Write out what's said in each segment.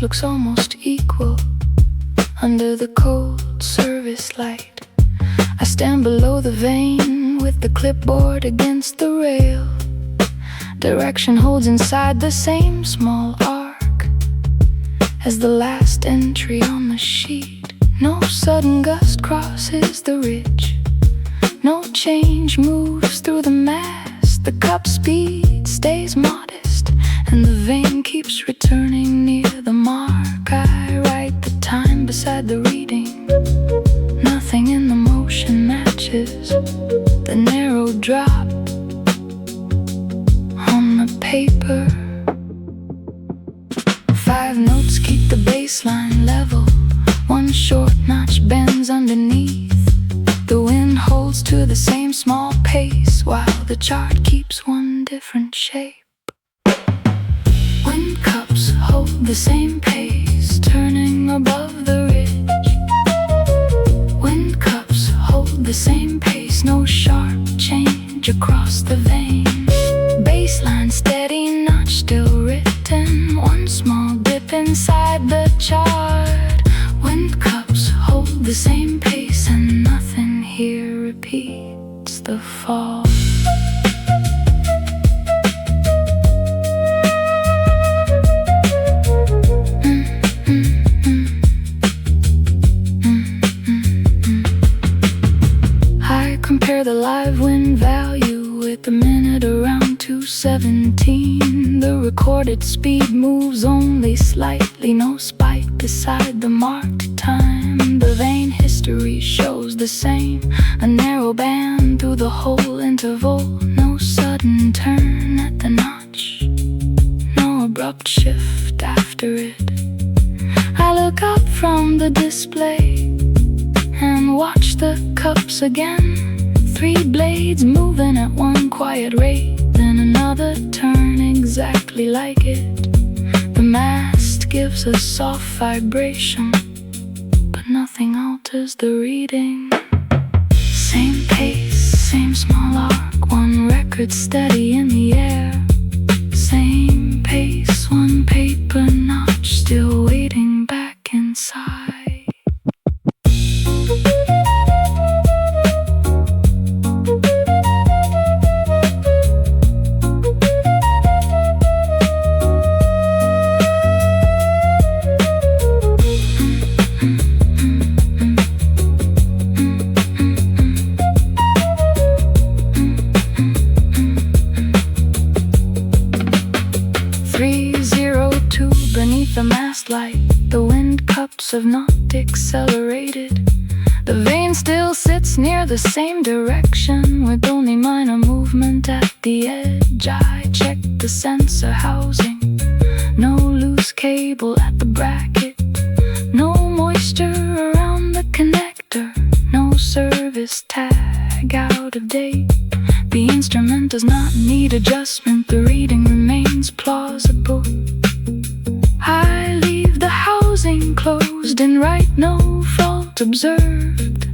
looks almost equal under the cold service light. I stand below the vein with the clipboard against the rail. Direction holds inside the same small arc as the last entry on the sheet. No sudden gust crosses the ridge, no change moves through the mass. The cup speed stays modest, and the vein keeps returning near the mark. I write the time beside the reading. Nothing in the motion matches the narrow drop on the paper. 5 notes keep the baseline level. One short notch bends underneath. The wind holds to the same small pace, while the chart keeps one different shape. Wind cups hold the same pace, turning above the ridge. Wind cups hold the same pace, no sharp change across the vein. Baseline steady, notch still written, one small dip inside the chart. Wind cups hold the same pace, and nothing here repeats the fall. I compare the live wind value with the minute around 2:17. The recorded speed moves only slightly, no spike beside the marked time. The vein history shows the same, a narrow band through the whole interval. No sudden turn at the notch, no abrupt shift after it. I look up from the display and watch the cups again. 3 blades moving at one quiet rate, then another turn exactly like it. The mast gives a soft vibration, but nothing alters the reading. Same pace, same small arc, one record steady in the air. Same pace, one paper notch still waiting back inside. Beneath the mast light, the wind cups have not accelerated. The vein still sits near the same direction, with only minor movement at the edge. I check the sensor housing, no loose cable at the bracket, no moisture around the connector, no service tag out of date. The instrument does not need adjustment, the reading remains plausible. I leave the housing closed and write no fault observed.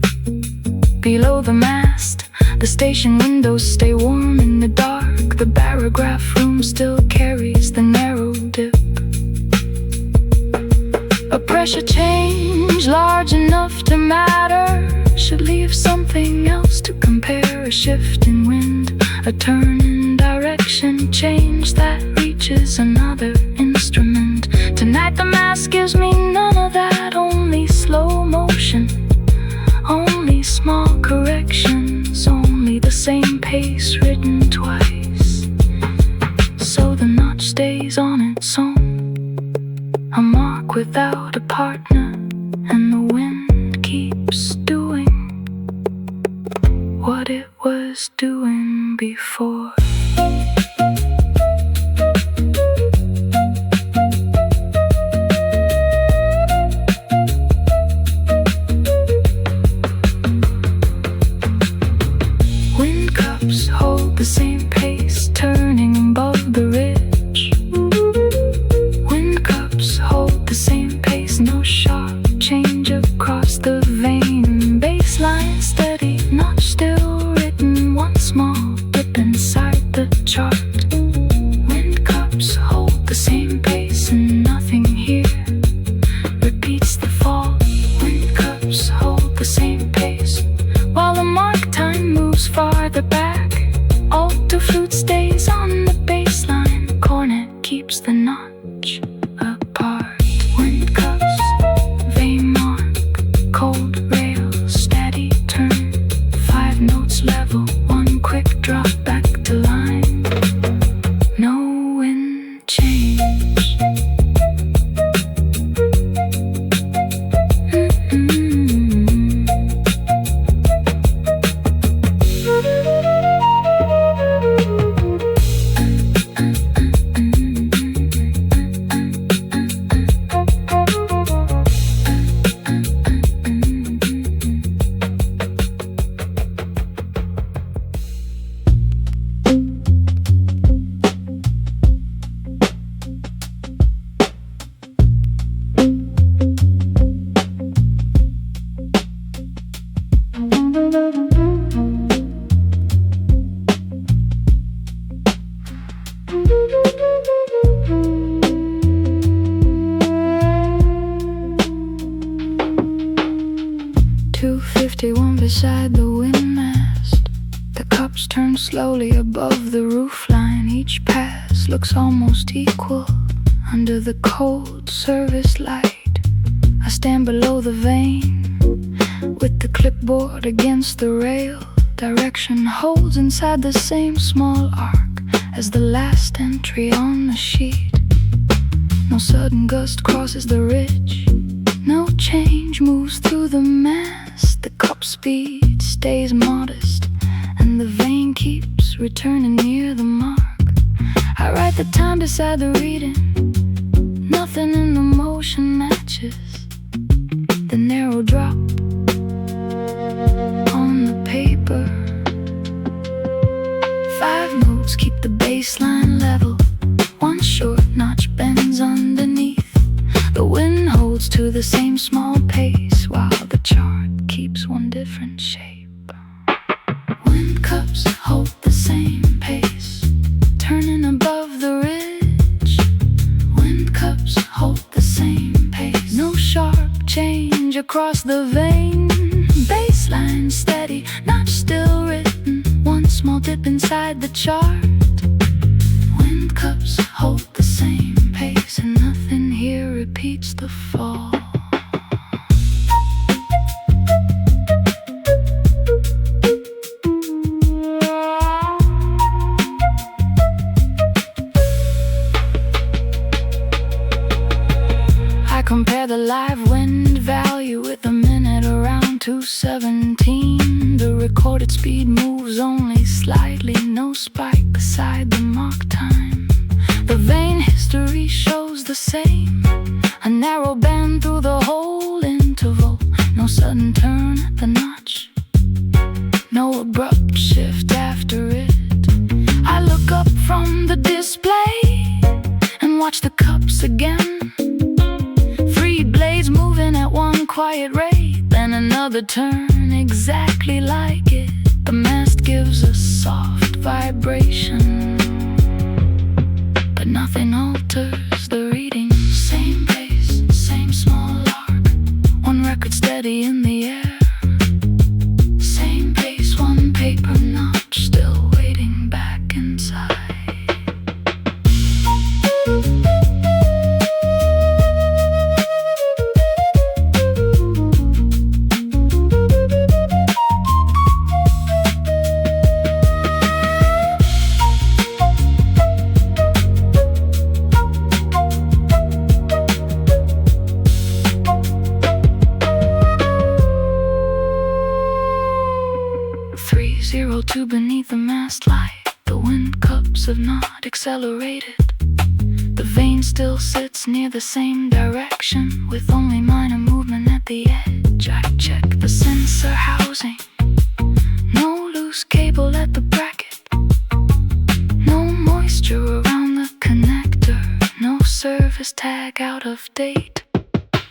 Below the mast, the station windows stay warm in the dark. The barograph room still carries the narrow dip. A pressure change large enough to matter should leave something else to compare. A shift in wind, a turn in direction, change that reaches another instrument. Tonight the mass gives me none of that, only slow motion, only small corrections, only the same pace written twice. So the notch stays on its own, a mark without a partner, and the wind keeps doing what it was doing before. Hold the same pace, turning above the ridge. Wind cups hold the same pace, no sharp change across the vein. Baseline steady, notch still written, one small dip inside notch apart. Wind cups, vein mark, cold rail, steady turn. 5 notes level, 1 quick drop back to line. No wind change. .251 beside the windmast. The cups turn slowly above the roofline. Each pass looks almost equal under the cold service light. I stand below the vane with the clipboard against the rail. Direction holds inside the same small arc as the last entry on the sheet. No sudden gust crosses the ridge. No change moves through the mass. The cup speed stays modest, and the vein keeps returning near the mark. I write the time beside the reading. Nothing in the motion matches the narrow drop on the paper. 5 notes keep the baseline level. 1 short notch bends underneath. The wind holds to the same small pace, while the chart keeps 1 different shape. Wind cups hold the same pace, turning above the ridge. Wind cups hold the same pace. No sharp change across the vein. Baseline steady, notch still written. 1 small dip inside the chart. Wind cups hold the same pace, and nothing here repeats the fall. I compare the live wind value with the minute around 2:17. The recorded speed moves only slightly, no spike beside the mark time. The vein history shows the same, a narrow band through the whole interval. No sudden turn at the notch, no abrupt shift after it. I look up from the display and watch the cups again. 3 blades moving at 1 quiet rate, then another turn exactly like it. The mast gives a soft vibration, but nothing alters the reading. Same pace, same small arc, 1 record steady in the air. Same pace, 1 paper notch still waiting back inside. .302 beneath the mast light. The wind cups have not accelerated. The vein still sits near the same direction, with only minor movement at the edge. I check the sensor housing. No loose cable at the bracket. No moisture around the connector. No service tag out of date.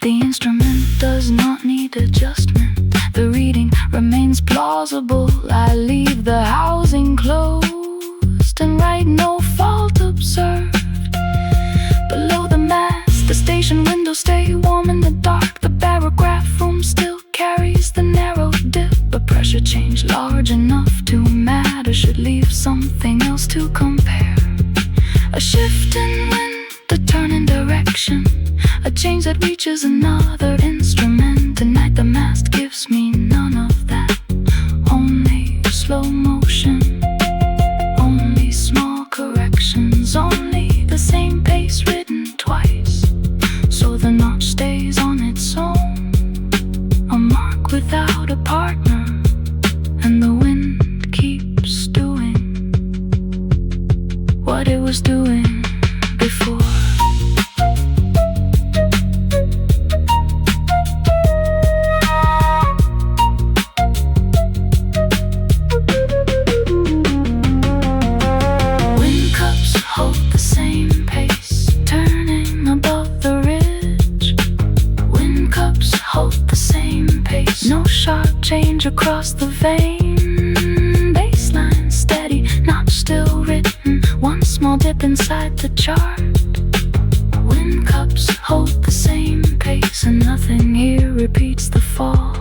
The instrument does not need adjustment. The reading remains plausible. I leave the housing closed and write no fault observed. Below the mast, the station windows stay warm in the dark. The barograph room still carries the narrow dip. A pressure change large enough to matter should leave something else to compare. A shift in wind, the direction, a change that reaches another instrument. Tonight the mast gives me none of that, only slow motion, only small corrections, only the same pace written twice, so the notch stays on its own, a mark without a partner, and the wind keeps doing what it was doing before. Wind cups hold the same pace, turning above the ridge. Wind cups hold the same pace, no sharp change across the vein. Baseline steady, not still written, one small dip inside the chart. Wind cups hold the same pace, and nothing here repeats the fall.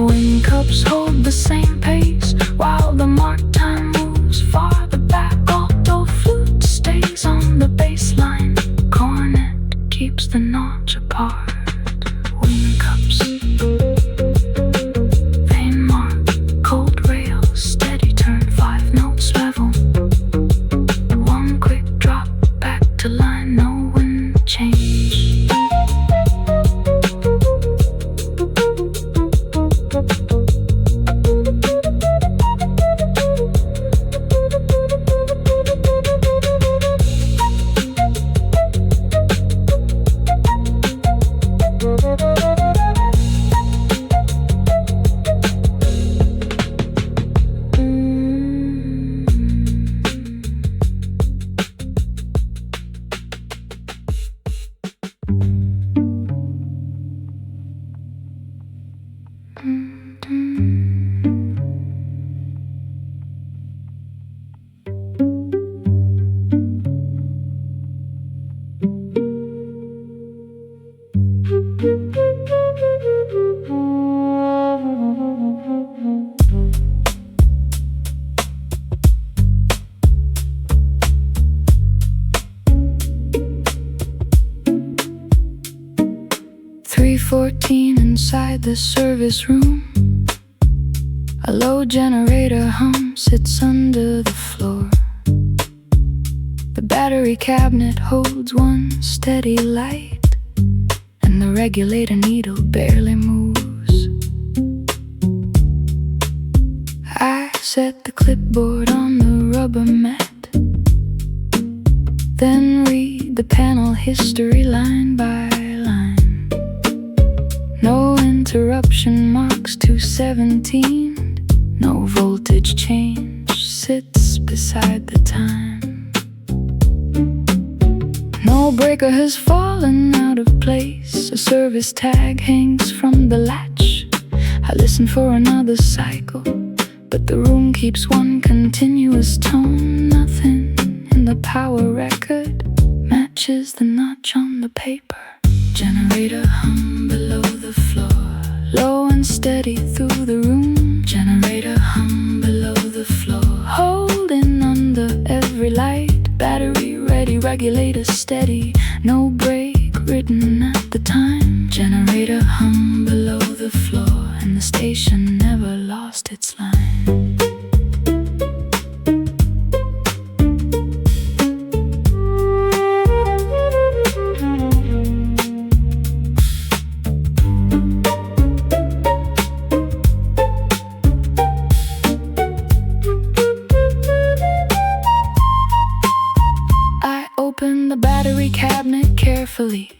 Wind cups hold the same pace, while the mark time moves farther back. Although flute stays on the baseline, cornet keeps the notch apart. Wind cups, vein mark, cold rail, steady turn, 5 notes level, one quick drop back to line, no wind change. .3:14 inside the service room. A low generator hum sits under the floor. The battery cabinet holds one steady light, and the regulator needle barely moves. I set the clipboard on the rubber mat, then read the panel history line by line. No interruption marks 217. No voltage change sits beside the time. No breaker has fallen out of place. A service tag hangs from the latch. I listen for another cycle, but the room keeps one continuous tone. Nothing in the power record matches the notch on the paper. Generator hum below the floor, low and steady through the room. Generator hum below the floor, holding under every light. Battery ready, regulator steady, no break written at the time. Generator hum below the floor, and the station never lost its line. Open the battery cabinet carefully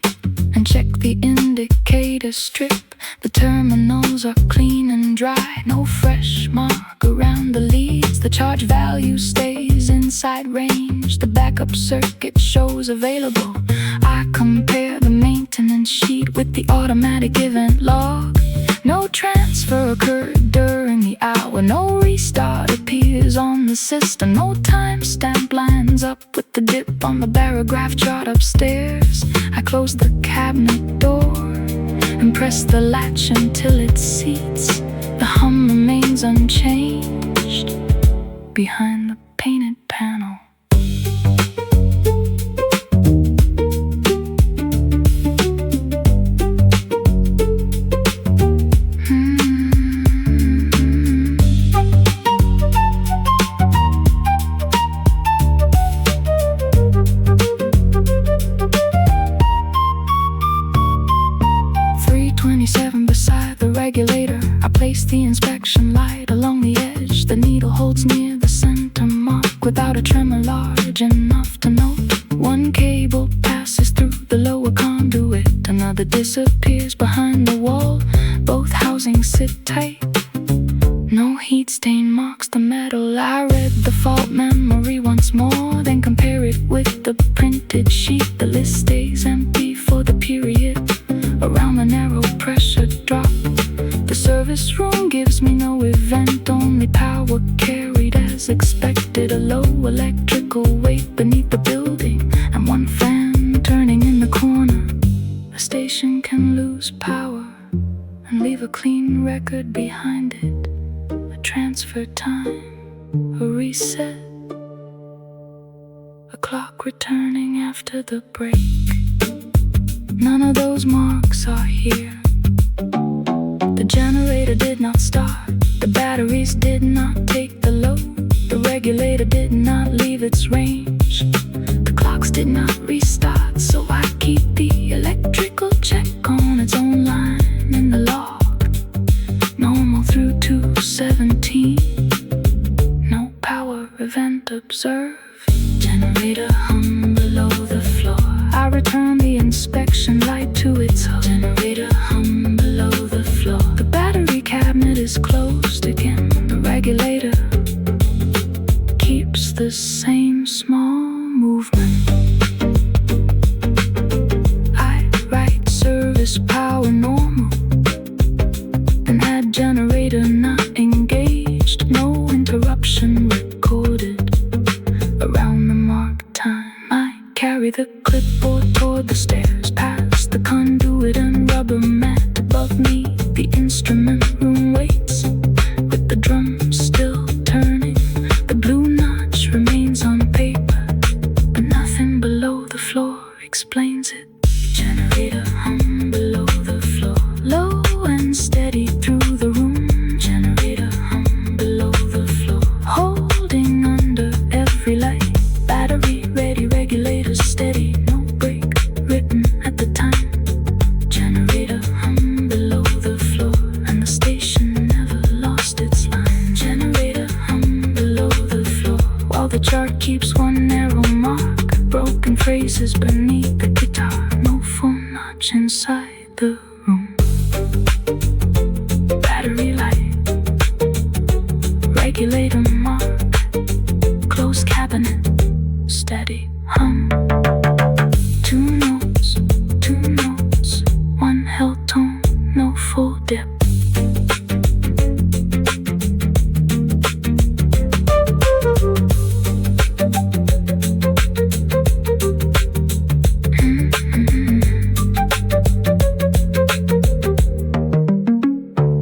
and check the indicator strip. The terminals are clean and dry, no fresh mark around the leads. The charge value stays inside range. The backup circuit shows available. I compare the maintenance sheet with the automatic event log. No transfer occurred during the hour. No restart appears on the system. No timestamp lines up with the dip on the barograph chart upstairs. I close the cabinet door and press the latch until it seats. The hum remains unchanged behind the painted panel. the inspection light along the edge. The needle holds near the center mark without a tremor large enough to note. One cable passes through the lower conduit, another disappears behind the wall. Both housings sit tight. No heat stain marks the metal. I read the fault memory once more, then compare it with the printed sheet. The list stays empty for the period around the narrow pressure drop. The service room gives me no event, only power carried as expected. A low electrical weight beneath the building, and one fan turning in the corner. A station can lose power and leave a clean record behind it. Transfer time, a reset, a clock returning after the break. None of those marks are here. The generator did not start, the batteries did not take the load, the regulator did not leave its range, the clocks did not restart. So I keep the electrical check on its own line in the log. Normal through 217. No power event observed. Generator hum below the floor. I return the inspection light to its hub. Generator hum below the floor. The battery cabinet is closed again. The regulator keeps the same small movement. I write service power normal, and add generator not engaged. No interruption recorded around the marked time. I carry the clipboard toward the stairs, past the conduit and rubber mat above me. The instrument room waits, with the drums still turning. The blue notch remains on paper, but nothing below the floor explains it. Generator hum below the floor, low and steady through the room. Generator hum below the floor, holding under every light. Battery ready, regulator steady, no break written at the time. Generator hum below the floor, and the station never lost its line. Generator hum below the floor, while the chart keeps one narrow mark. Broken phrases beneath the guitar, no full notch inside the room. Battery light, regulator mark, closed cabinet, steady hum. Two notes, one held tone, no full dip.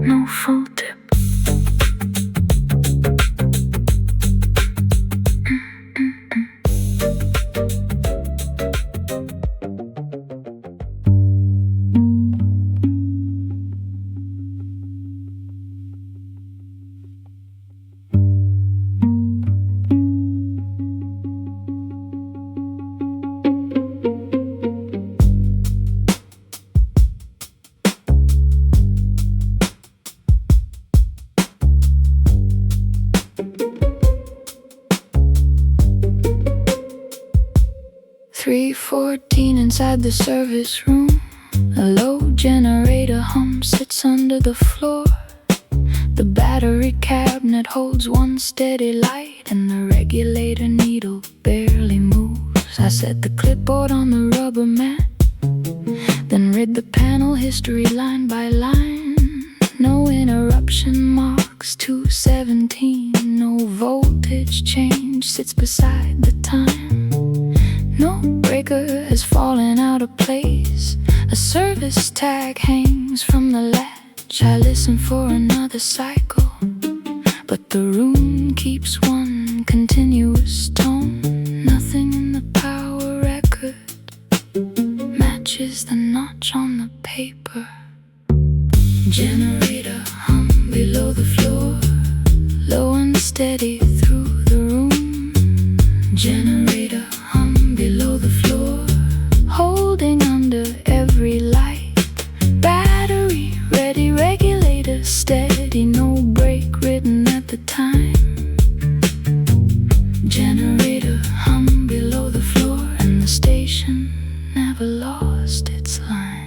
No full dip. 3:14 inside the service room. A low generator hum sits under the floor. The battery cabinet holds one steady light, and the regulator needle barely moves. I set the clipboard on the rubber mat, then read the panel history line by line. No interruption marks 217. No voltage change sits beside the time. No breaker has fallen out of place. A service tag hangs from the latch. I listen for another cycle, but the room keeps one continuous tone. Nothing in the power record matches the notch on the paper. Generator hum below the floor, low and steady through the room. Generator hum below the floor, holding under every light. Battery ready, regulator steady, no station never lost its line.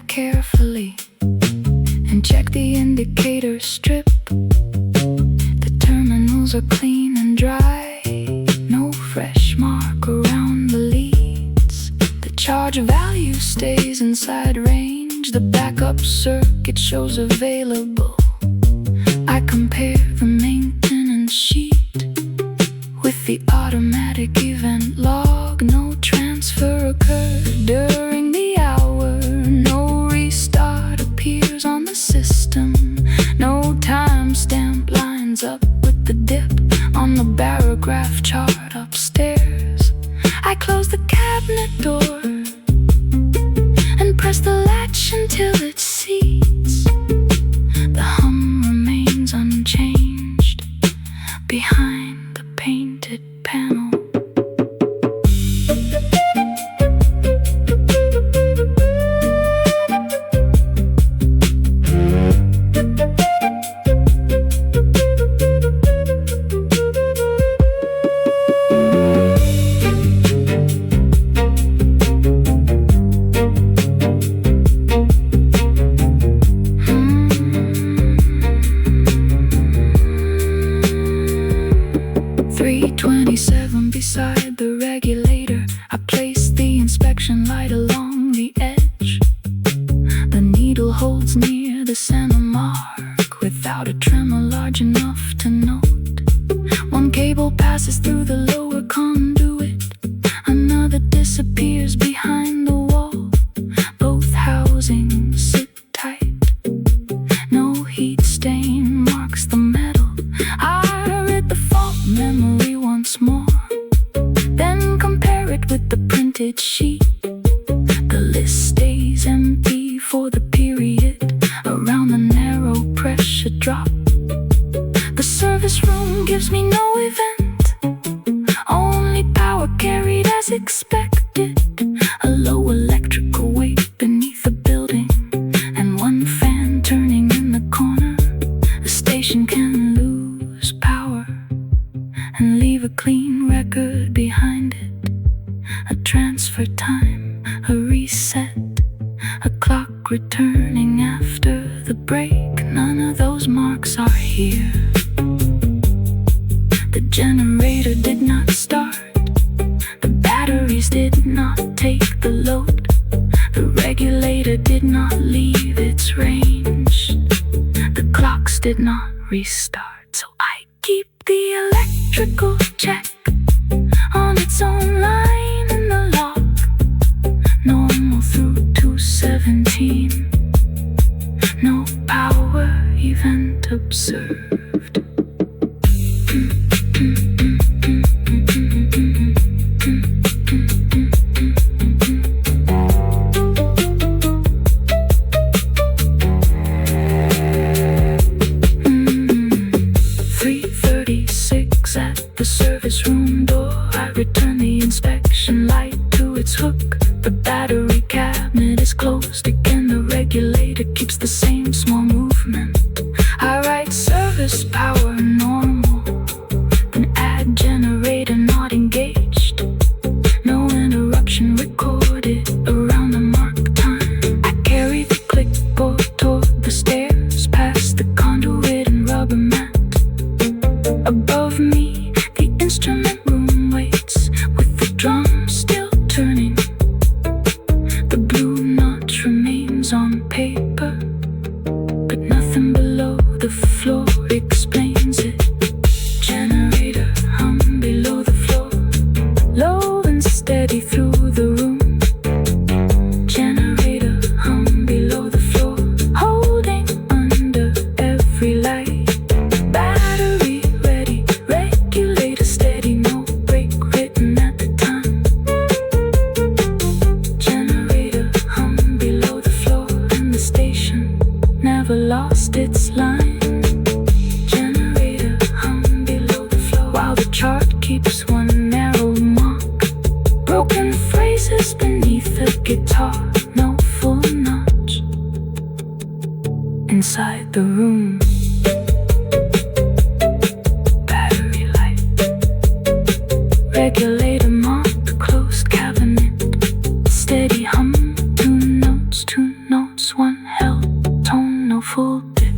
Carefully and check the indicator strip. The terminals are clean and dry, no fresh mark around the leads. The charge value stays inside range. The backup circuit shows available. I compare the maintenance sheet with the automatic event log. No transfer occurred during the hour. No restart appears on the system. No timestamp lines up with the dip on the barograph chart upstairs. I close the cabinet door and press the latch until it seats. The hum remains unchanged behind the painted panel. Beside the regulator, I place the inspection light along the edge. The needle holds near the center mark without a tremor large enough to note. One cable passes through the lower conduit, another disappears behind the wall. Both housings sit tight, no heat stain marks the metal. I read the fault memory once more, then compare it with the printed sheet. The list stays empty for the period around the narrow pressure drop. The service room gives me no event, only power carried as expected. A low electrical weight beneath the building, and one fan turning in the corner. The station can lose power and leave a clean record behind it. A transfer time, a reset, a clock returning after the break. None of those marks are here. The generator did not start. The batteries did not take the load. The regulator did not leave its range. The clocks did not restart. So I keep the electrical check on its own line in the log. Normal through 217. No power event observed. 3:36 at the service room door. I return the inspection light to its hook. The battery cabinet is closed again. The regulator keeps the same small movement. I write service power normal, then add generator not engaged. No interruption recorded around the mark time. I carry the clipboard toward the stairs, past the conduit and rubber mat. Above me, the instrument room waits, with the drum still turning. The blue notch remains its line. Generator hum below the floor, while the chart keeps one narrow mark. Broken phrases beneath the guitar, no full notch. Inside the room, battery light. Regulator mark, closed cabinet. Steady hum, two notes, one held tone, no full dip.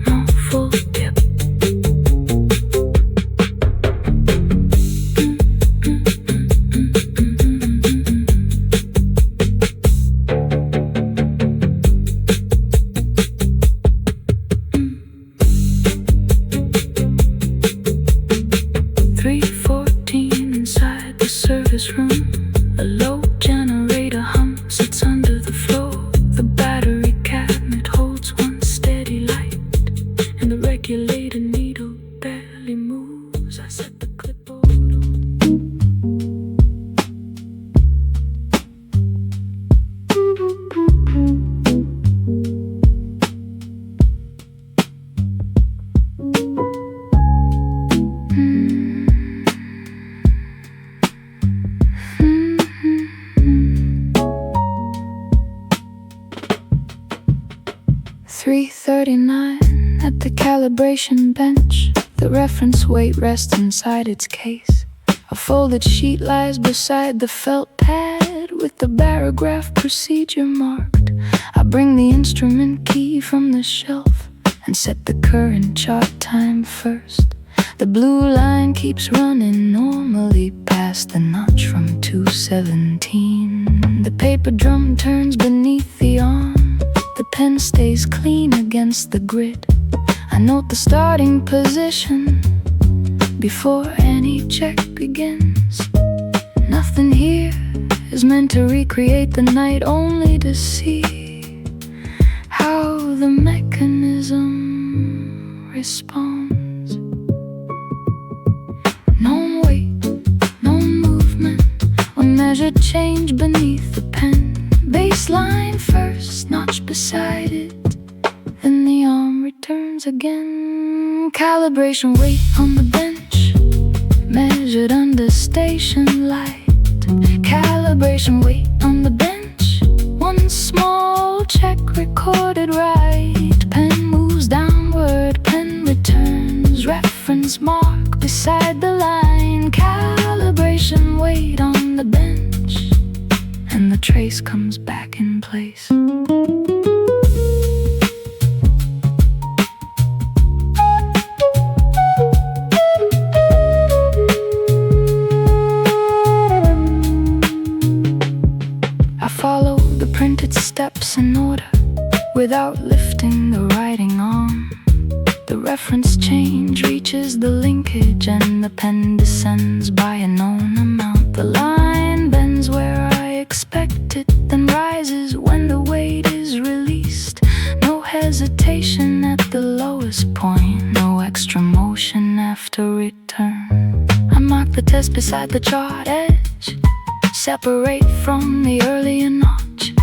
No full dip. 3:14 inside the service room. A low generator hum sits under the floor. The battery cabinet holds one steady light, and the regulator needle barely moves. I set the clipboard on. 3:39 at the calibration bench. The reference weight rests inside its case. A folded sheet lies beside the felt pad with the barograph procedure marked. I bring the instrument key from the shelf and set the current chart time first. The blue line keeps running normally past the notch from 217. The paper drum turns beneath the arm. The pen stays clean against the grid. I note the starting position before any check begins. Nothing here is meant to recreate the night, only to see how the mechanism responds. No weight, no movement, one measured change beneath the pen. Baseline first, notch beside it, then the arm returns again. Calibration weight on the bench, measured under station light. Calibration weight on the bench, one small check recorded right. Pen moves downward, pen returns, reference mark beside the line. Calibration weight on the bench, and the trace comes back in place. I follow the printed steps in order, without lifting the writing arm. The reference change reaches the linkage, and the pen descends by a known amount. The line bends where I expect it, then rises when the weight is released. No hesitation at the lowest point, no extra motion after return. I mark the test beside the chart edge, separate from the earlier notch.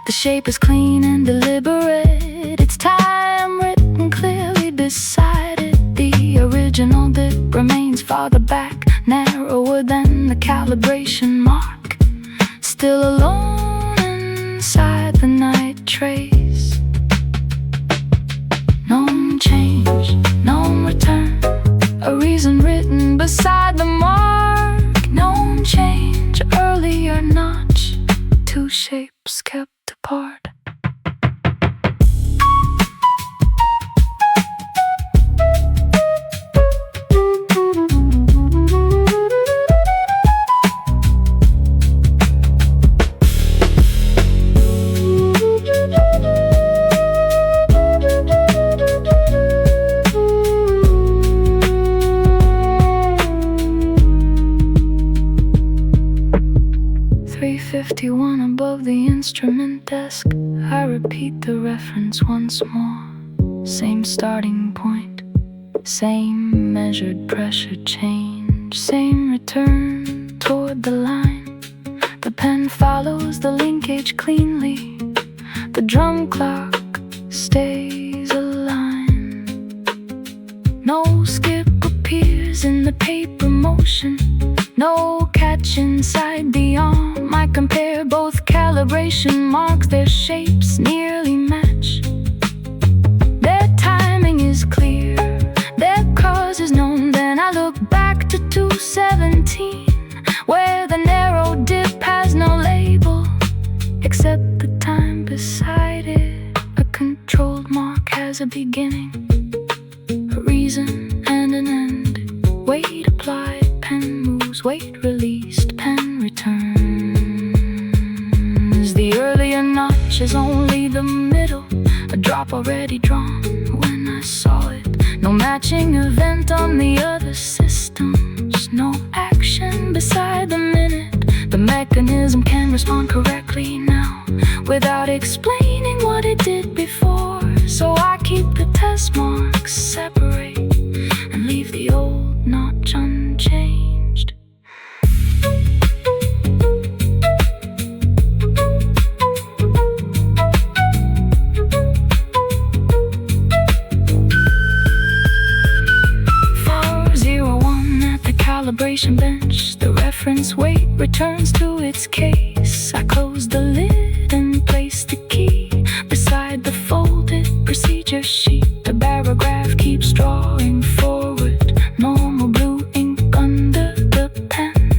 The shape is clean and deliberate, its time written clearly beside it. The original dip remains farther back, narrower than the calibration mark. Still alone inside the night trace. No change, no return, a reason written beside the mark. No change, earlier notch, two shapes kept apart. .51 above the instrument desk. I repeat the reference once more. Same starting point, same measured pressure change, same return toward the line. The pen follows the linkage cleanly. The drum clock stays aligned. No skip appears in the paper motion. No catch inside the arm. I compare both calibration marks. Their shapes nearly match. Their timing is clear. Their cause is known. Then I look back to 217, where the narrow dip has no label except the time beside it. A controlled mark has a beginning, a reason, and an end. Weight applied, pen moves, weight released, pen returns. The earlier notch is only the middle, a drop already drawn when I saw it. No matching event on the other systems, no action beside the minute. The mechanism can respond correctly now without explaining what it did before. So I keep the test marks separate and leave the old notch unchanged. Calibration bench, the reference weight returns to its case. I close the lid and place the key beside the folded procedure sheet. The barograph keeps drawing forward, normal blue ink under the pen.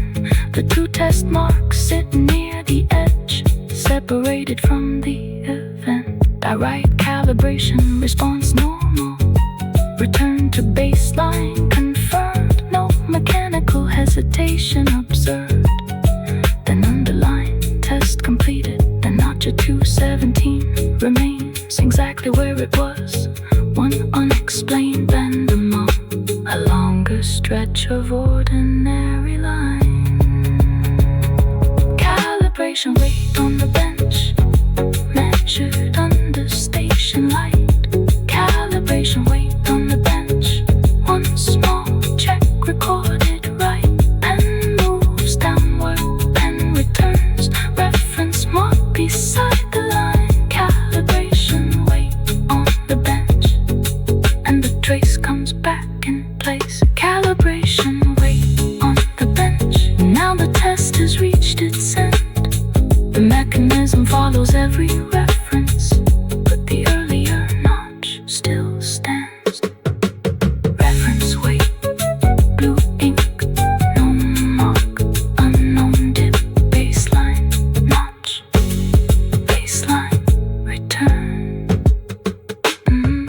The two test marks sit near the edge, separated from the event. I write calibration response normal, return to baseline confirmed. No mechanical hesitation observed. Then underline test completed. The notch at 217 remains exactly where it was. One unexplained bend among a longer stretch of ordinary line. Calibration weight on the bench, measured under station light. Calibration weight on the bench, one small check recorded right. Pen moves downward, pen returns, reference mark beside the line. Calibration weight on the bench, and the trace comes back in place. Calibration weight on the bench, now the test has reached its end. The mechanism follows every reference, but the earlier notch still stands. Reference weight, blue ink, no mark, unknown dip, baseline, notch, baseline, return. Mm.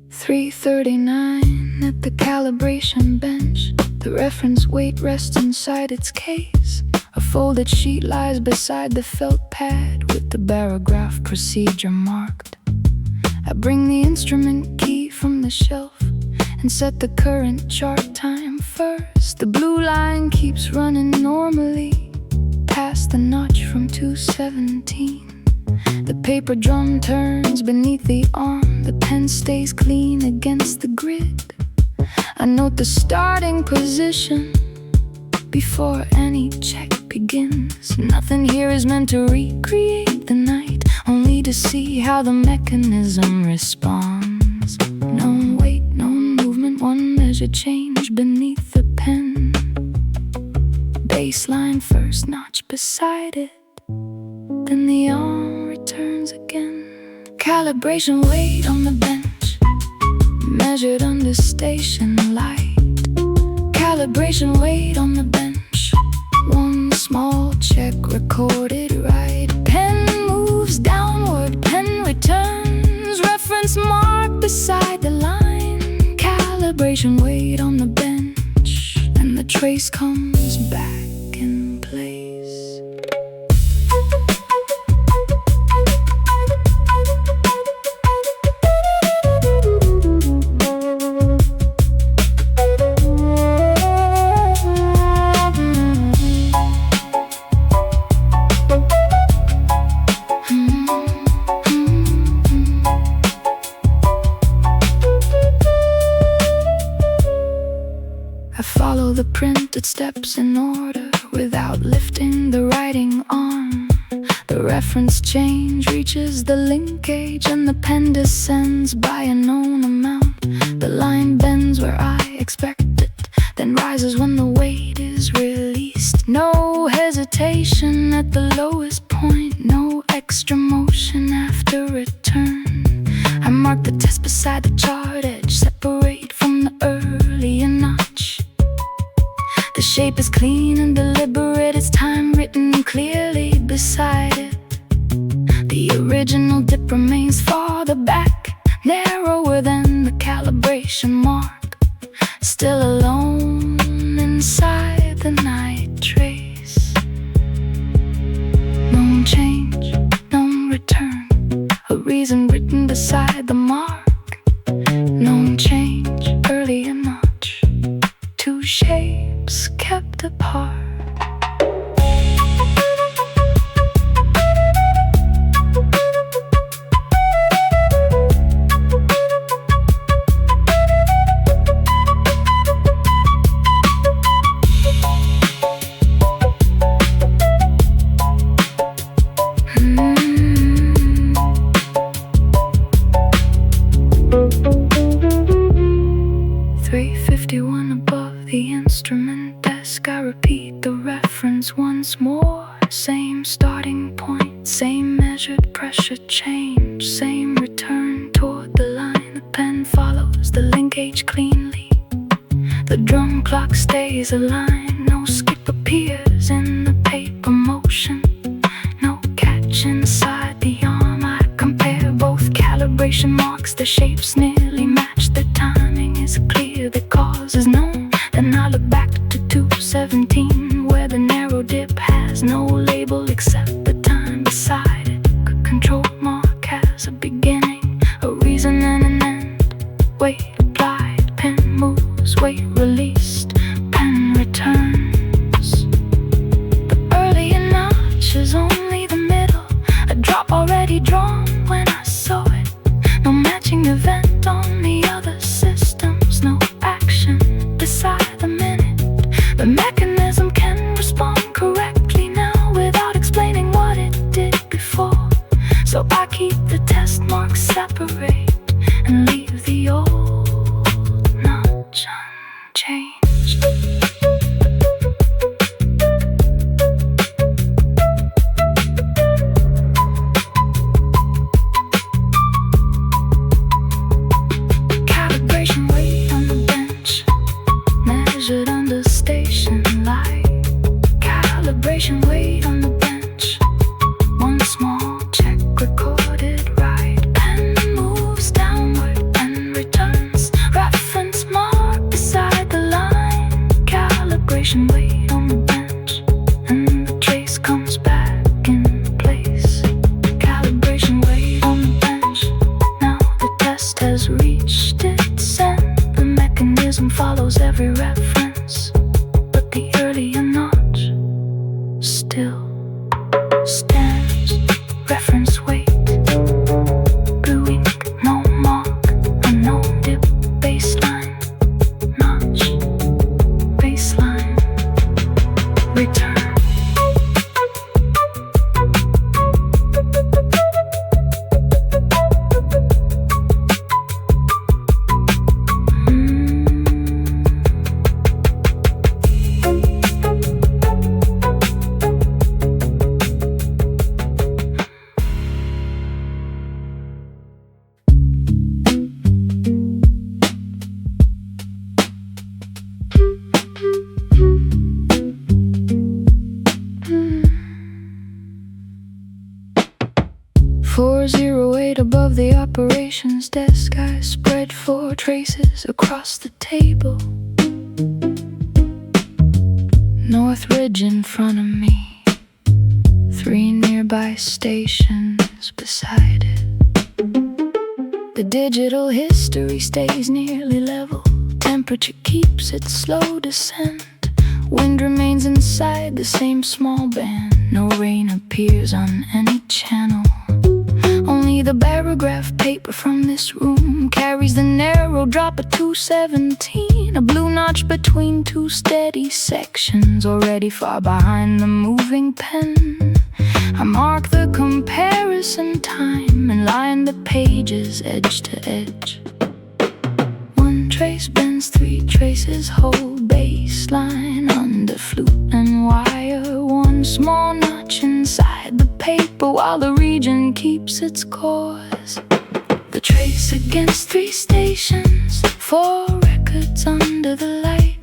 339 at the calibration bench. The reference weight rests inside its case. A folded sheet lies beside the felt pad with the barograph procedure marked. I bring the instrument key from the shelf and set the current chart time first. The blue line keeps running normally past the notch from 217. The paper drum turns beneath the arm. The pen stays clean against the grid. I note the starting position before any check begins. Nothing here is meant to recreate the night, only to see how the mechanism responds. No weight, no movement, one measure change beneath the pen. Baseline first, notch beside it, then the arm returns again. Calibration weight on the bench, measured under station light. Calibration weight on the bench, one small check recorded right. Pen moves downward, pen returns. Reference mark beside the line. Calibration weight on the bench, and the trace comes back in place. I follow the printed steps in order without lifting the writing arm. The reference change reaches the linkage and the pen descends by a known amount. The line bends where I expect it, then rises when the weight is released. No hesitation at the lowest point, no extra motion after return. I mark the test beside the chart edge, separate from the earlier notch. The shape is clean and deliberate, its time written clearly beside it. The original dip remains farther back, narrower than the calibration mark. Still alone inside the night trace. No change, no return, a reason written beside the mark. No change, earlier notch, two shapes kept apart. Above the instrument desk, I repeat the reference once more. Same starting point, same measured pressure change, same return toward the line. The pen follows the linkage cleanly. The drum clock stays aligned. No skip appears in the paper motion. No catch inside the arm. I compare both calibration marks. The shapes nearly match. The timing is clear. The cause is known. Then I look back to 2:17, where the narrow dip has no label except the time beside it. Control mark has a beginning, a reason and an end. Weight applied, pen moves, weight released, pen returns. The earlier notch is only the middle, a drop already drawn when I saw it. No matching event on the other systems, no action beside the minute. The mechanism can respond correctly now without explaining what it did before. So I keep the test marks separate and leave the old notch unchanged. Calibration weight on the bench, measured under station light. Calibration weight on the bench, one small check recorded right. Pen moves downward and returns. Reference mark beside the line. Calibration weight on the bench, and the trace comes back in place. Calibration weight on the bench, now the test has reached its end. The mechanism follows every reference, but the earlier notch still stands. Reference weight, blue ink, no mark, unknown dip, baseline, notch, baseline, return. Above the operations desk, I spread 4 traces across the table. Northridge in front of me, 3 nearby stations beside it. The digital history stays nearly level. Temperature keeps its slow descent. Wind remains inside the same small band. No rain appears on any channel. Only the barograph paper from this room carries the narrow drop of 217, a blue notch between 2 steady sections, already far behind the moving pen. I mark the comparison time and line the pages edge to edge. 1 trace bends, 3 traces hold baseline under flute and wire. 1 small notch inside the paper while the region keeps its course. The trace against 3 stations, 4 records under the light.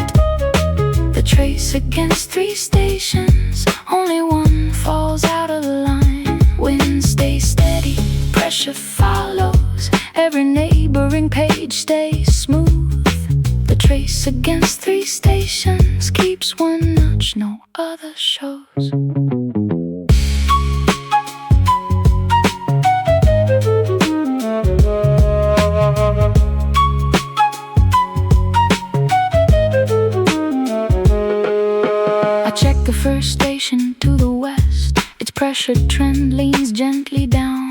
The trace against 3 stations, only 1 falls out of the line. Wind stays steady, pressure follows. Every neighboring page stays smooth. The trace against 3 stations keeps 1 notch no other shows. I check the first station to the west. Its pressure trend leans gently down.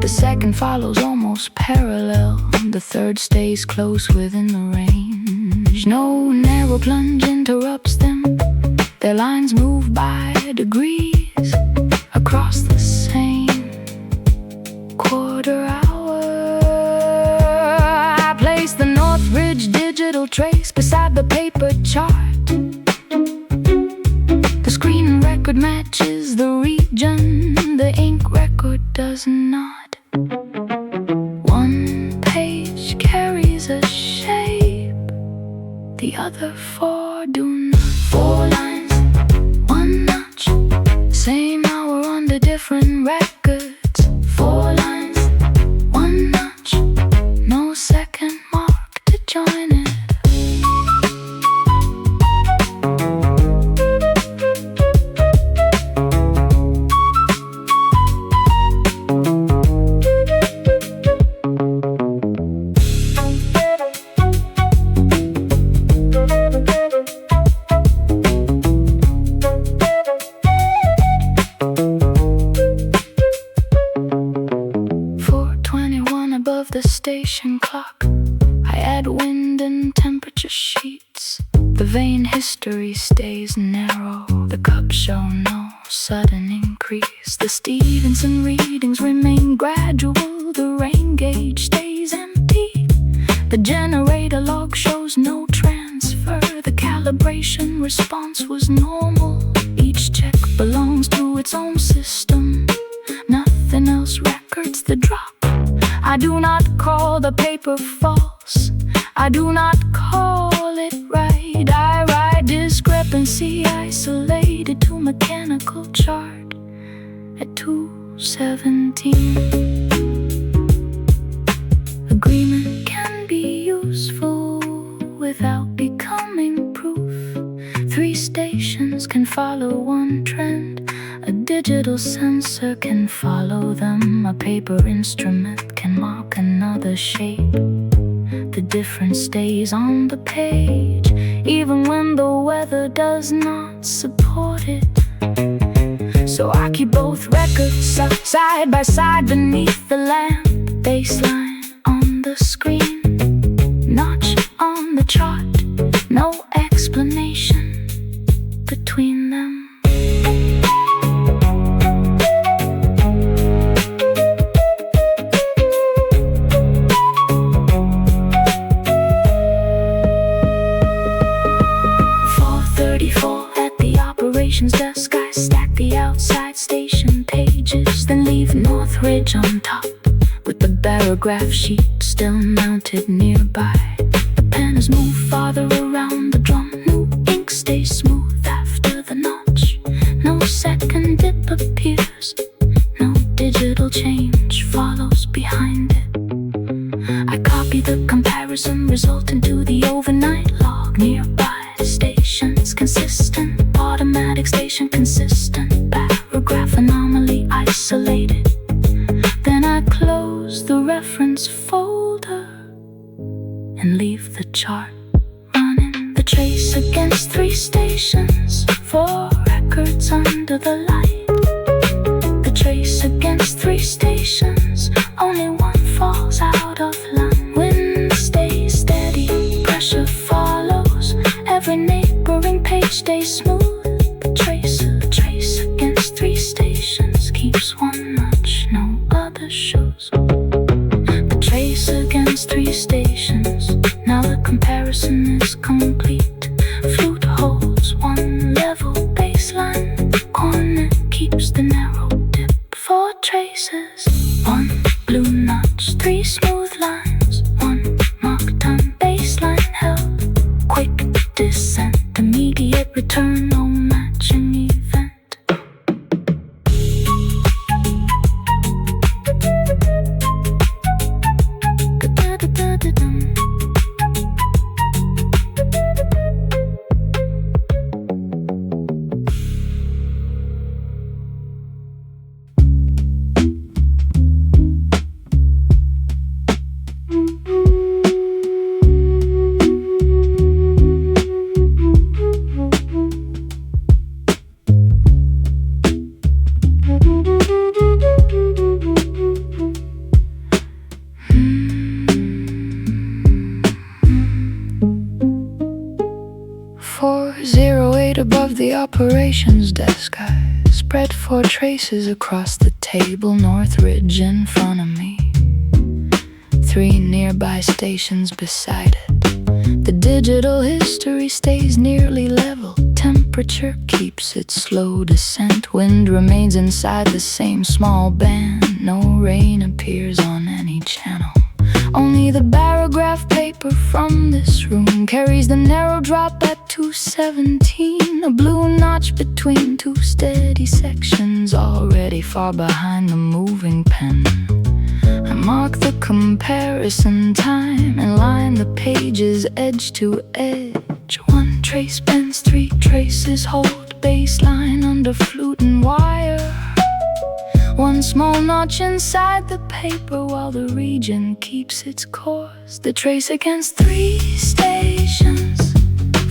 The second follows almost parallel. The third stays close within the range. No narrow plunge interrupts them. Their lines move by degrees across the same quarter hour. I place the Northridge digital trace beside the paper chart. The screen record matches the region, the ink record does not. 1 page carries a shape, the other 4 do not. 4 lines, 1 notch, same hour on the different records. 4 lines, 1 notch, no second mark to join it. Above the station clock, I add wind and temperature sheets. The vein history stays narrow. The cups show no sudden increase. The Stevenson readings remain gradual. The rain gauge stays empty. The generator log shows no transfer. The calibration response was normal. Each check belongs to its own system. Nothing else records the drop. I do not call the paper false. I do not call it right. I write discrepancy isolated to mechanical chart at 217. Agreement can be useful without becoming proof. 3 stations can follow 1 trend. A digital sensor can follow them. A paper instrument can mark another shape. The difference stays on the page, even when the weather does not support it. So I keep both records side by side beneath the lamp. Baseline on the screen, notch on the chart. No explanation between them. Desk, I stack the outside station pages, then leave Northridge on top with the barograph sheet still mounted nearby. The pen has moved farther around the drum. New ink stays smooth after the notch. No second dip appears. No digital change follows behind. consistent, automatic station consistent, paragraph anomaly isolated. Then I close the reference folder and leave the chart running. The trace against 3 stations, 4 records under the light. The trace against 3 stations, only one falls out of line. Wind stays steady, pressure follows, every neighboring page stays smooth. The trace against 3 stations keeps one notch, no other shows. The trace against 3 stations, now the comparison is complete. Flute holds one level baseline, cornet keeps the narrow dip. 4 traces, 1 blue notch, 3 smooth lines, 1 mark time baseline held. Quick descent, immediate return, no matching event. Above the operations desk, I spread 4 traces across the table. Northridge in front of me, 3 nearby stations beside it. The digital history stays nearly level. Temperature keeps its slow descent. Wind remains inside the same small band. No rain appears on any channel. Only the barograph paper from this room carries the narrow drop at 217. A blue notch between 2 steady sections, already far behind the moving pen. I mark the comparison time and line the pages edge to edge. 1 trace bends, 3 traces hold baseline under flute and wire. 1 small notch inside the paper while the region keeps its course. The trace against 3 stations,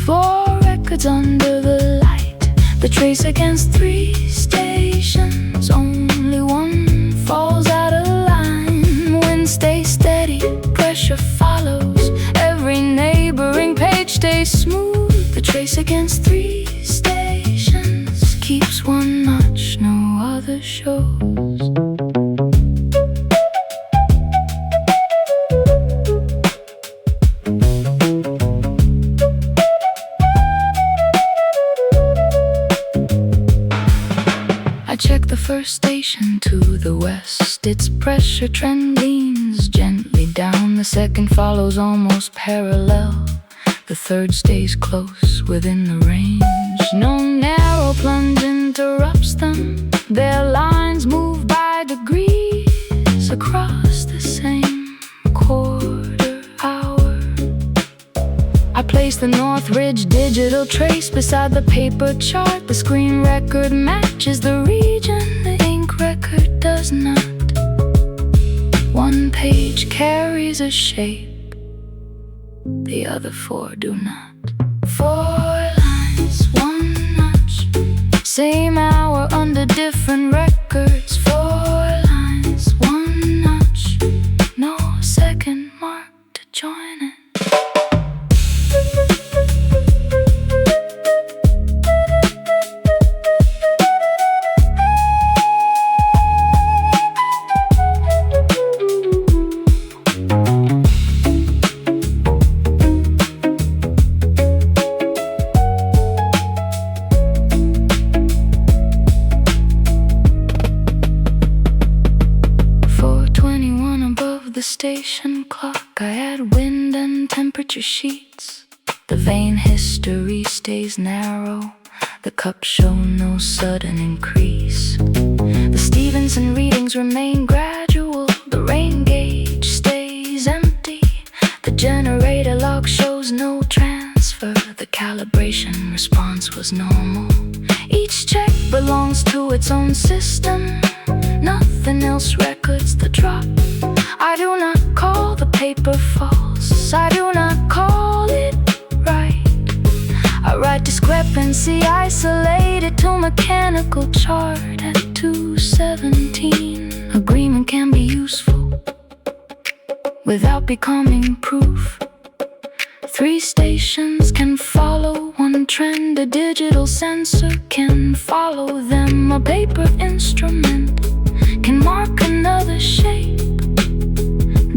4 records under the light. The trace against 3 stations, only 1 falls out of line. Wind stays steady, pressure follows, every neighboring page stays smooth. The trace against 3 stations keeps 1 notch, no other shows. I check the first station to the west. Its pressure trend leans gently down. The second follows almost parallel. The third stays close within the range. No narrow plunge interrupts them. Their lines move by degrees across the same quarter hour. I place the Northridge digital trace beside the paper chart. The screen record matches the region, the ink record does not. 1 page carries a shape, the other 4 do not. 4 lines, 1 notch, same hour under different records. 4 lines, 1 notch, no second mark to join it. The station clock, I add wind and temperature sheets. The vein history stays narrow, the cups show no sudden increase. The Stevenson readings remain gradual, the rain gauge stays empty. The generator log shows no transfer, the calibration response was normal. Each check belongs to its own system. Nothing else records the drop. I do not call the paper false. I do not call it right. I write discrepancy isolated to mechanical chart at 217. Agreement can be useful without becoming proof. 3 stations can follow one trend. A digital sensor can follow them. A paper instrument can mark another shape.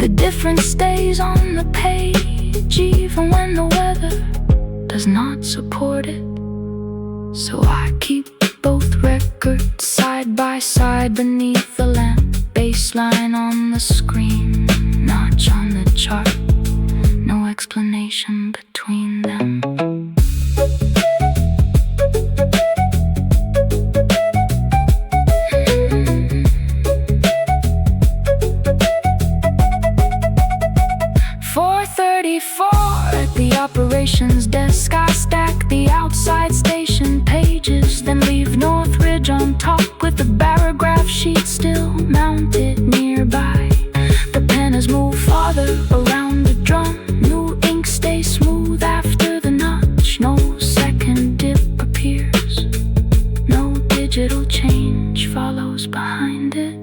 The difference stays on the page even when the weather does not support it. So I keep both records side by side beneath the lamp. Baseline on the screen, notch on the chart. No explanation between them. At the operations desk, I stack the outside station pages, then leave Northridge on top with the barograph sheet still mounted nearby. The pen has moved farther around the drum. New ink stays smooth after the notch. No second dip appears. No digital change follows behind it.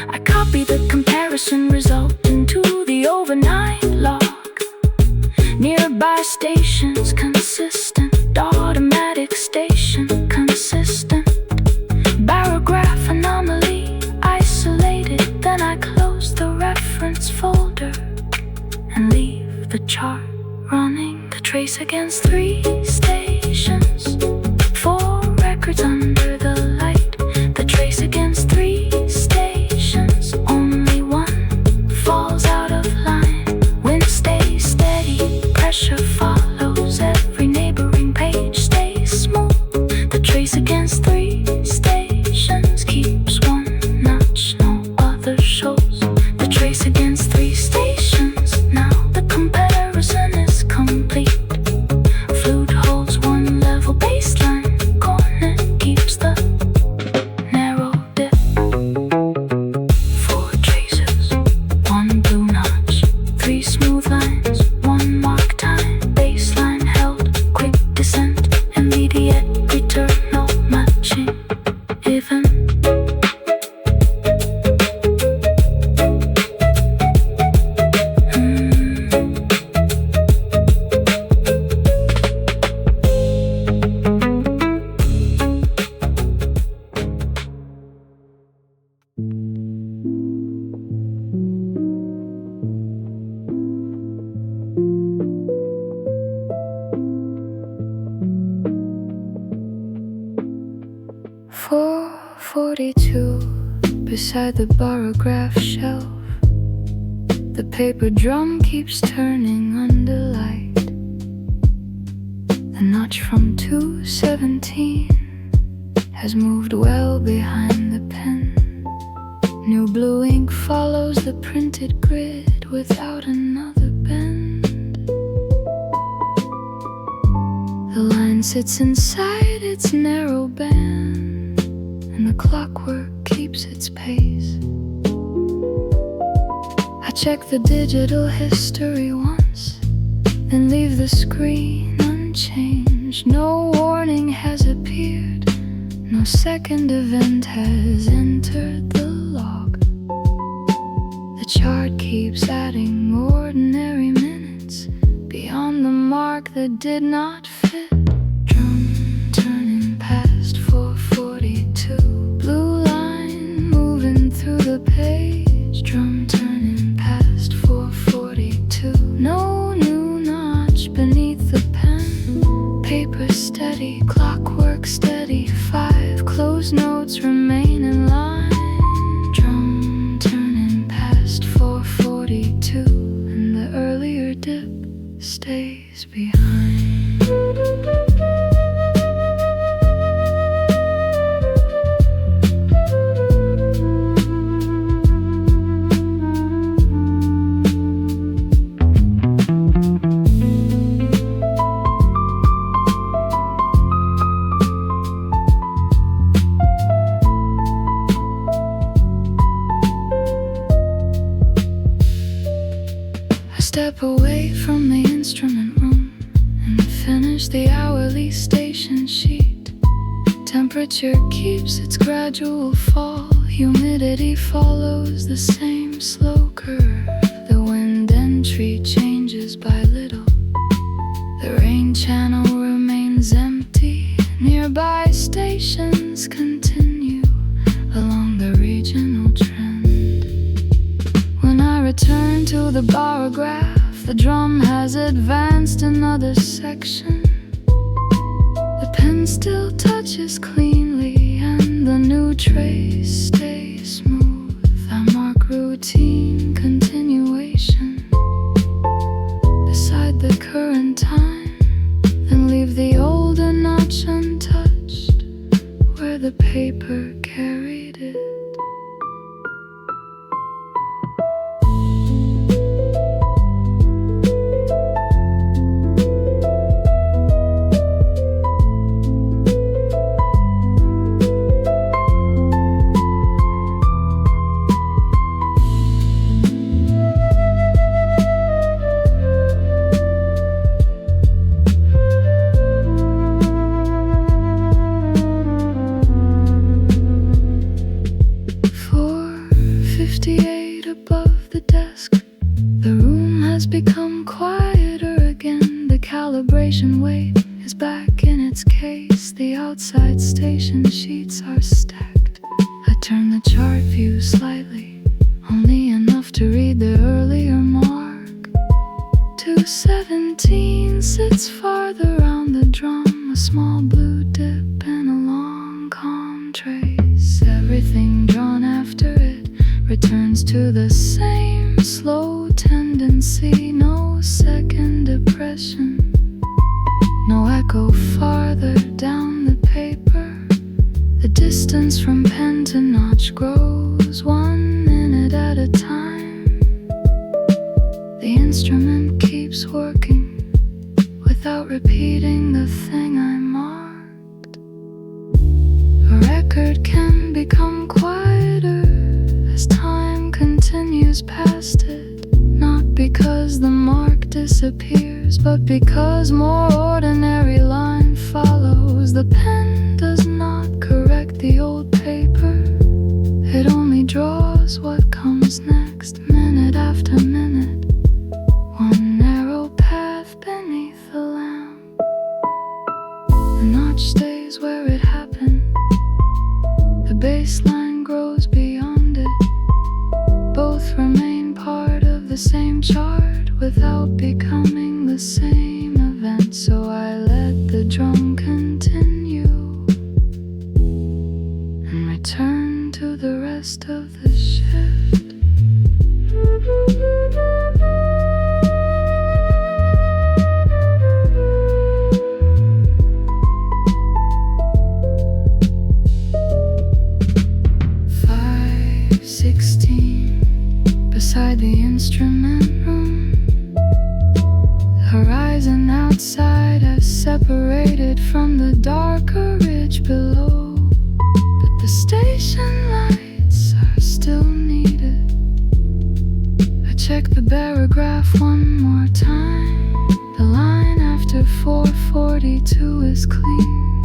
I copy the comparison result into the overnight log. Nearby stations consistent, automatic station consistent, barograph anomaly isolated. Then I close the reference folder and leave the chart running. The trace against 3 stations, 4 records under the light. The trace against 3 stations, only 1 falls out of line. Wind stays steady, pressure follows every neighboring page stays smooth. The trace against 3 stations keeps 1 notch, no other shows. The trace against 3 stations, now the comparison is complete. Flute holds 1 level baseline, coordinate keeps the narrow dip. 4 traces, 1 blue notch, 3 smooth lines, 1 mark time, baseline held, quick descent, immediate return, no matching, even. Beside the barograph shelf, the paper drum keeps turning under light. The notch from 217 has moved well behind the pen. New blue ink follows the printed grid without another bend. The line sits inside its narrow band, and the clockwork keeps its pace. I check the digital history once, then leave the screen unchanged. No warning has appeared, no second event has entered the log. The chart keeps adding ordinary minutes beyond the mark that did not fit. Drum turning past 442, blue line moving through the page. Drum turning past 442, no new notch beneath the pen. Paper steady, clockwork steady, 5 closed notes remain in line. Drum turning past 442, and the earlier dip stays behind. step away from the instrument room and finish the hourly station sheet. Temperature keeps its gradual fall. Humidity follows the same slow curve. The wind entry changes by little. The rain channel remains empty. Nearby stations continue along the regional trend. When I return to the barograph, the drum has advanced another section. The pen still touches cleanly, and the new trace stays smooth. I mark routine continuation beside the current time, then leave the older notch untouched where the paper carried it. Above the desk, the room has become quieter again. The calibration weight is back in its case. The outside station sheets are stacked. I turn the chart view slightly, only enough to read the earlier mark. 217 sits farther round the drum, a small blue dip and a long calm trace. Everything drawn after it returns to the same slow tendency. No second depression, no echo farther down the paper. The distance from pen to notch grows 1 minute at a time. The instrument keeps working without repeating the thing I marked. A record can become quieter as time continues past it, not because the mark disappears, but because more ordinary line follows. The pen does not correct the old paper, it only draws what comes next, minute after minute. One narrow path beneath the lamp. The notch stays where it happened. The baseline grows beyond it. Both remain part of the same chart without becoming the same event. So I let the drum continue and return to the rest of the shift. 5:16 beside the instrument room. The horizon outside has separated from the darker ridge below, but the station lights are still needed. I check the barograph one more time. The line after 442 is clean.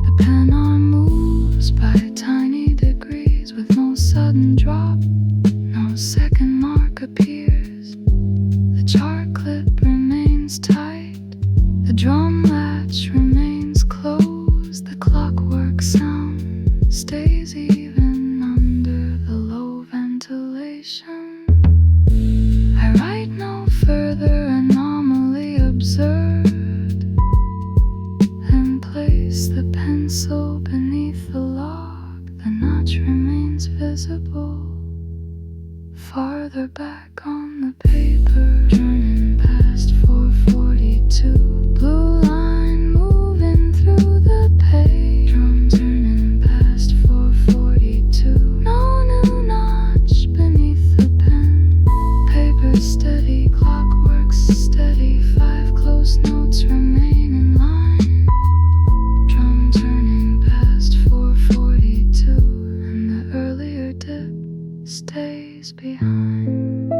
The pen arm moves by tiny degrees with no sudden drop. No second mark appears. The chart clip remains tight. The drum latch remains closed. The clockwork sound stays even under the low ventilation. I write no further anomaly observed and place the pencil beneath the log. The notch remains visible farther back on the paper, turning past 442. Blue line moving through the page. Drum turning past 442. No new notch beneath the pen. Paper steady, clockworks steady. 5 close notes remain in line. Drum turning past 442, and the earlier dip stays behind.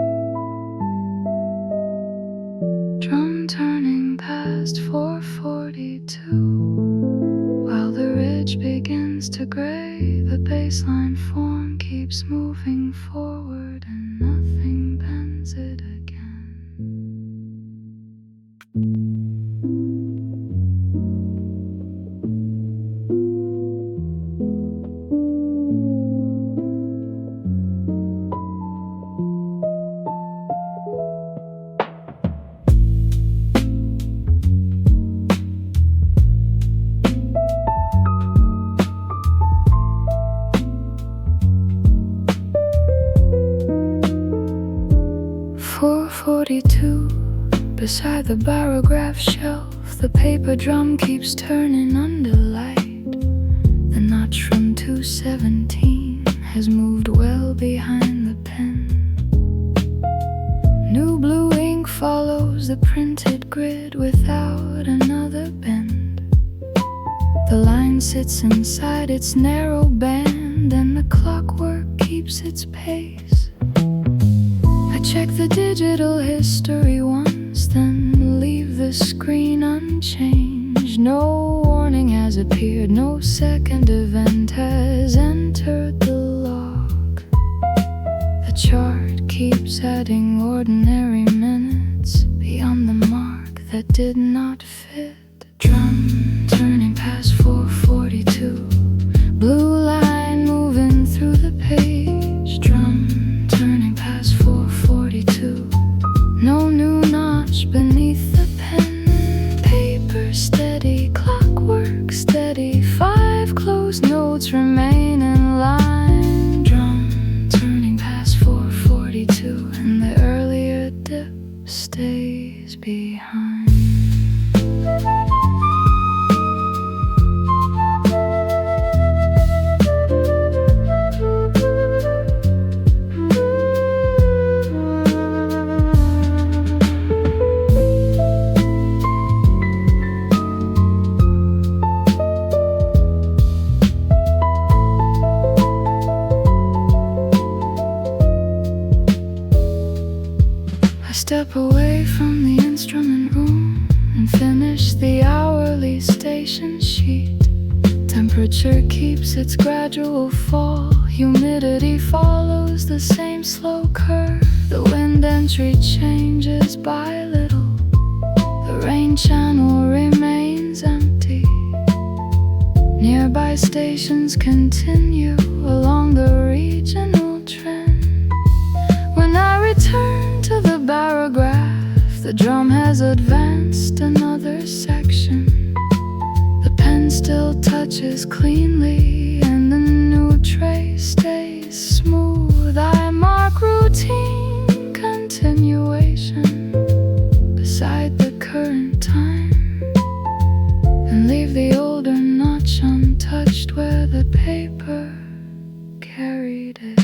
fades to gray. The baseline form keeps moving forward, and nothing bends it again. 442, beside the barograph shelf, the paper drum keeps turning under light. The notch from 217 has moved well behind the pen. New blue ink follows the printed grid without another bend. The line sits inside its narrow band, and the clockwork keeps its pace. I check the digital history once, then leave the screen unchanged. No warning has appeared, no second event has entered the log. The chart keeps adding ordinary minutes beyond the mark that did not fit. Drum turning past 442, blue line moving through the page. Drum turning past 442, no new notch beneath the pen. Paper steady, clockwork steady, 5 closed notes remain in line. Drum turning past 442, and the earlier dip stays behind. Step away from the instrument room and finish the hourly station sheet. Temperature keeps its gradual fall. Humidity follows the same slow curve. The wind entry changes by little. The rain channel remains empty. Nearby stations continue along the regional trend. When I return to the barograph, the drum has advanced another section. The pen still touches cleanly, and the new trace stays smooth. I mark routine continuation beside the current time, and leave the older notch untouched where the paper carried it.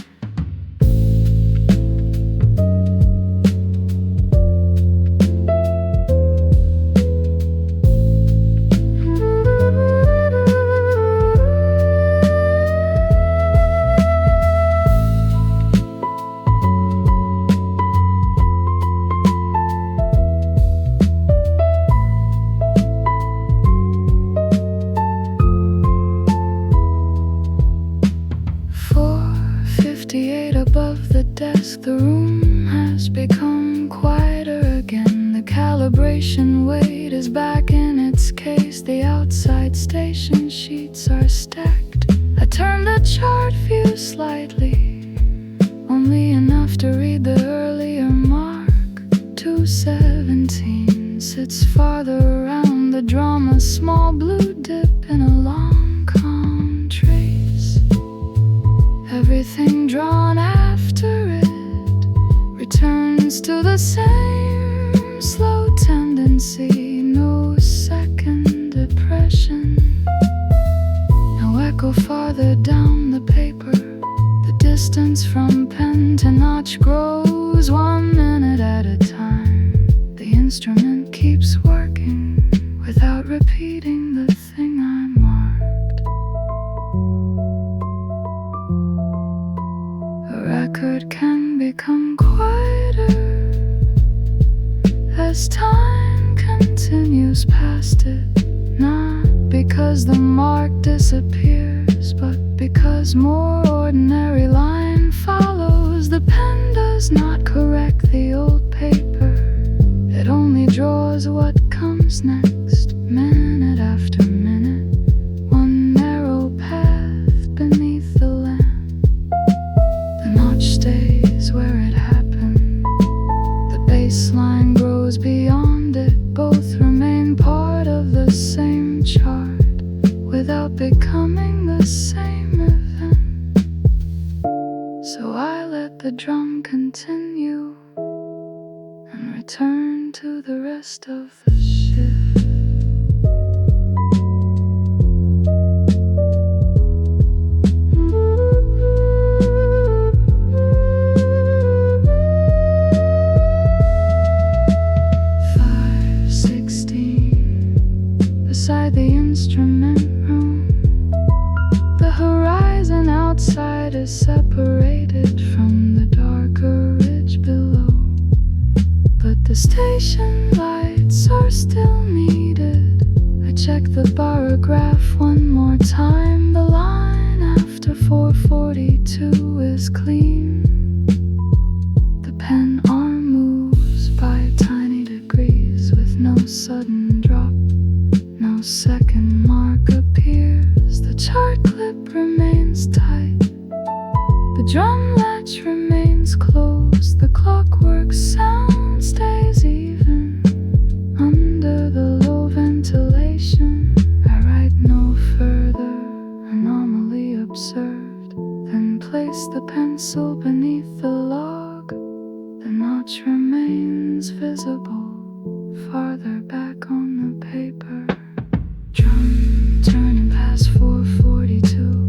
Above the desk, the room has become quieter again. The calibration weight is back in its case. The outside station sheets are stacked. I turn the chart view slightly, only enough to read the earlier mark. 217 sits farther around the drum, a small blue dip in a long calm trace. Everything drawn after it returns to the same slow tendency. No second depression, no echo farther down the paper. The distance from pen to notch grows 1 minute at a time. The instrument keeps working without repeating the thing I marked. A record can become quieter as time continues past it, not because the mark disappears, years, but because more ordinary line follows, the pen does not correct the old paper. It only draws what comes next, minute after minute, one narrow path beneath the land. The notch stays where it happened, the baseline grows beyond it, both remain part of the same chart without becoming the same event. So I let the drum continue and return to the rest of the shift. 5:16, beside the instrument room, the horizon outside is separated from the darker ridge below, but the station lights are still needed. I check the barograph one more time. The line after 442 is clean. The pen arm moves by tiny degrees with no sudden drop. No second mark appears. The chart clip remains tight. The drum latch remains closed. The clockwork sound stays even under the low ventilation. I write no further, anomaly observed, then place the pencil beneath the log. The notch remains visible farther back on the paper. Drum turning past 442,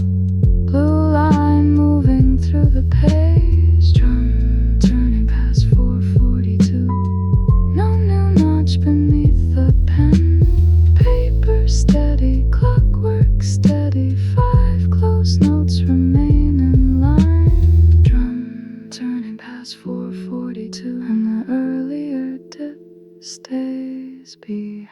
blue line moving through the page. Drum turning past 442, no new notch beneath the pen. Paper steady, clockwork steady, 5 close notes remain in line. Drum turning past 442, and the earlier dip stays behind.